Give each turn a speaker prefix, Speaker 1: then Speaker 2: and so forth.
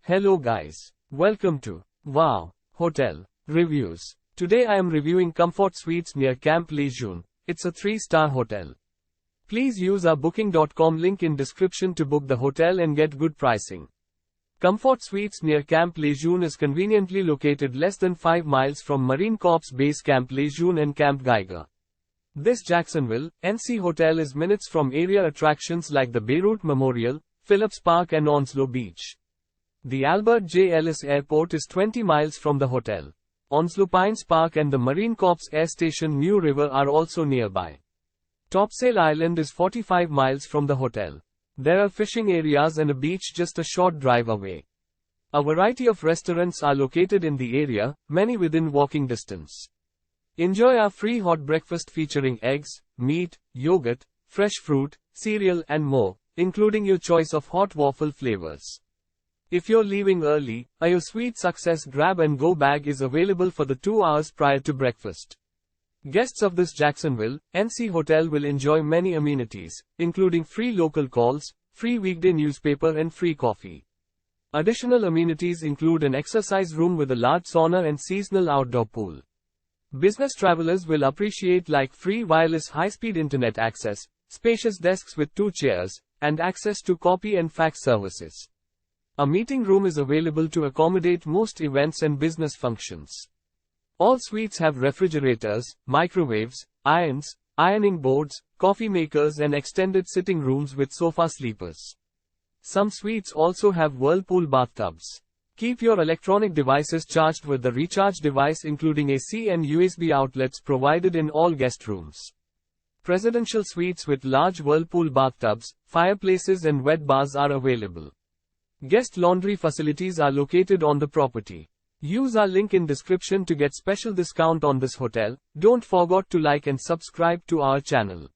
Speaker 1: Hello guys. Welcome to Wow Hotel Reviews. Today I am reviewing Comfort Suites near Camp Lejeune. It's a 3-star hotel. Please use our booking.com link in description to book the hotel and get good pricing. Comfort Suites near Camp Lejeune is conveniently located less than 5 miles from Marine Corps Base Camp Lejeune and Camp Geiger. This Jacksonville, NC hotel is minutes from area attractions like the Beirut Memorial, Phillips Park and Onslow Beach. The Albert J. Ellis Airport is 20 miles from the hotel. Onslow Pines Park and the Marine Corps Air Station New River are also nearby. Topsail Island is 45 miles from the hotel. There are fishing areas and a beach just a short drive away. A variety of restaurants are located in the area, many within walking distance. Enjoy our free hot breakfast featuring eggs, meat, yogurt, fresh fruit, cereal and more, including your choice of hot waffle flavors. If you're leaving early, a Sweet Success grab-and-go bag is available for the 2 hours prior to breakfast. Guests of this Jacksonville, NC hotel will enjoy many amenities, including free local calls, free weekday newspaper and free coffee. Additional amenities include an exercise room with a large sauna and seasonal outdoor pool. Business travelers will appreciate like free wireless high-speed internet access, spacious desks with 2 chairs, and access to copy and fax services. A meeting room is available to accommodate most events and business functions. All suites have refrigerators, microwaves, irons, ironing boards, coffee makers and extended sitting rooms with sofa sleepers. Some suites also have whirlpool bathtubs. Keep your electronic devices charged with the recharge device including AC and USB outlets provided in all guest rooms. Presidential suites with large whirlpool bathtubs, fireplaces and wet bars are available. Guest laundry facilities are located on the property. Use our link in description to get special discount on this hotel. Don't forget to like and subscribe to our channel.